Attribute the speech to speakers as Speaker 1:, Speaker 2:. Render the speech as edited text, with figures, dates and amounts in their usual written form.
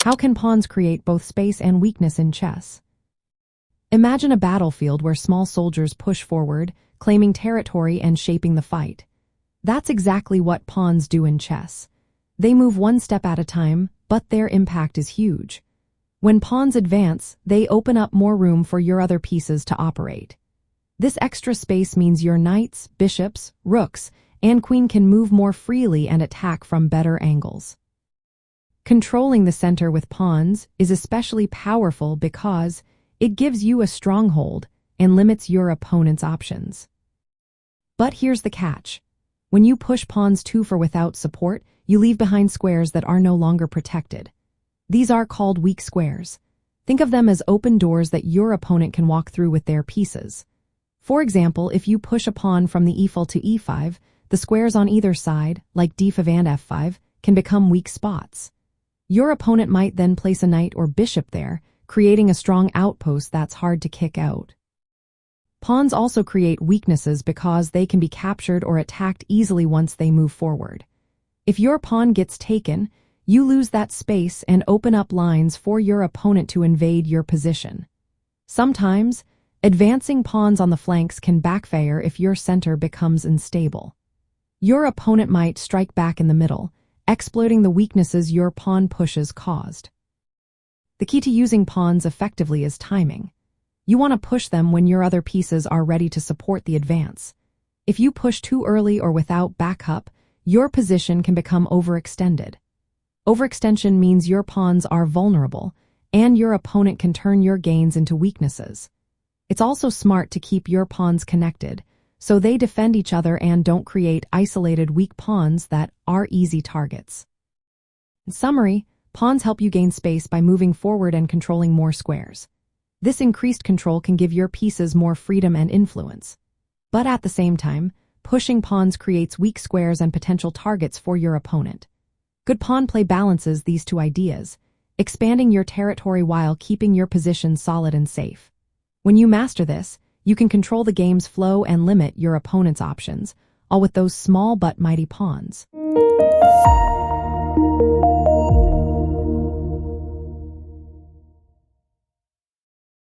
Speaker 1: How can pawns create both space and weakness in chess? Imagine a battlefield where small soldiers push forward, claiming territory and shaping the fight. That's exactly what pawns do in chess. They move one step at a time, but their impact is huge. When pawns advance, they open up more room for your other pieces to operate. This extra space means your knights, bishops, rooks, and queen can move more freely and attack from better angles. Controlling the center with pawns is especially powerful because it gives you a stronghold and limits your opponent's options. But here's the catch. When you push pawns too far without support, you leave behind squares that are no longer protected. These are called weak squares. Think of them as open doors that your opponent can walk through with their pieces. For example, if you push a pawn from the e-file to e5, the squares on either side, like d5 and f5, can become weak spots. Your opponent might then place a knight or bishop there, creating a strong outpost that's hard to kick out. Pawns also create weaknesses because they can be captured or attacked easily once they move forward. If your pawn gets taken, you lose that space and open up lines for your opponent to invade your position. Sometimes, advancing pawns on the flanks can backfire if your center becomes unstable. Your opponent might strike back in the middle, exploiting the weaknesses your pawn pushes caused. The key to using pawns effectively is timing. You want to push them when your other pieces are ready to support the advance. If you push too early or without backup, your position can become overextended. Overextension means your pawns are vulnerable, and your opponent can turn your gains into weaknesses. It's also smart to keep your pawns connected, so they defend each other and don't create isolated weak pawns that are easy targets. In summary, pawns help you gain space by moving forward and controlling more squares. This increased control can give your pieces more freedom and influence. But at the same time, pushing pawns creates weak squares and potential targets for your opponent. Good pawn play balances these two ideas, expanding your territory while keeping your position solid and safe. When you master this, you can control the game's flow and limit your opponent's options, all with those small but mighty pawns.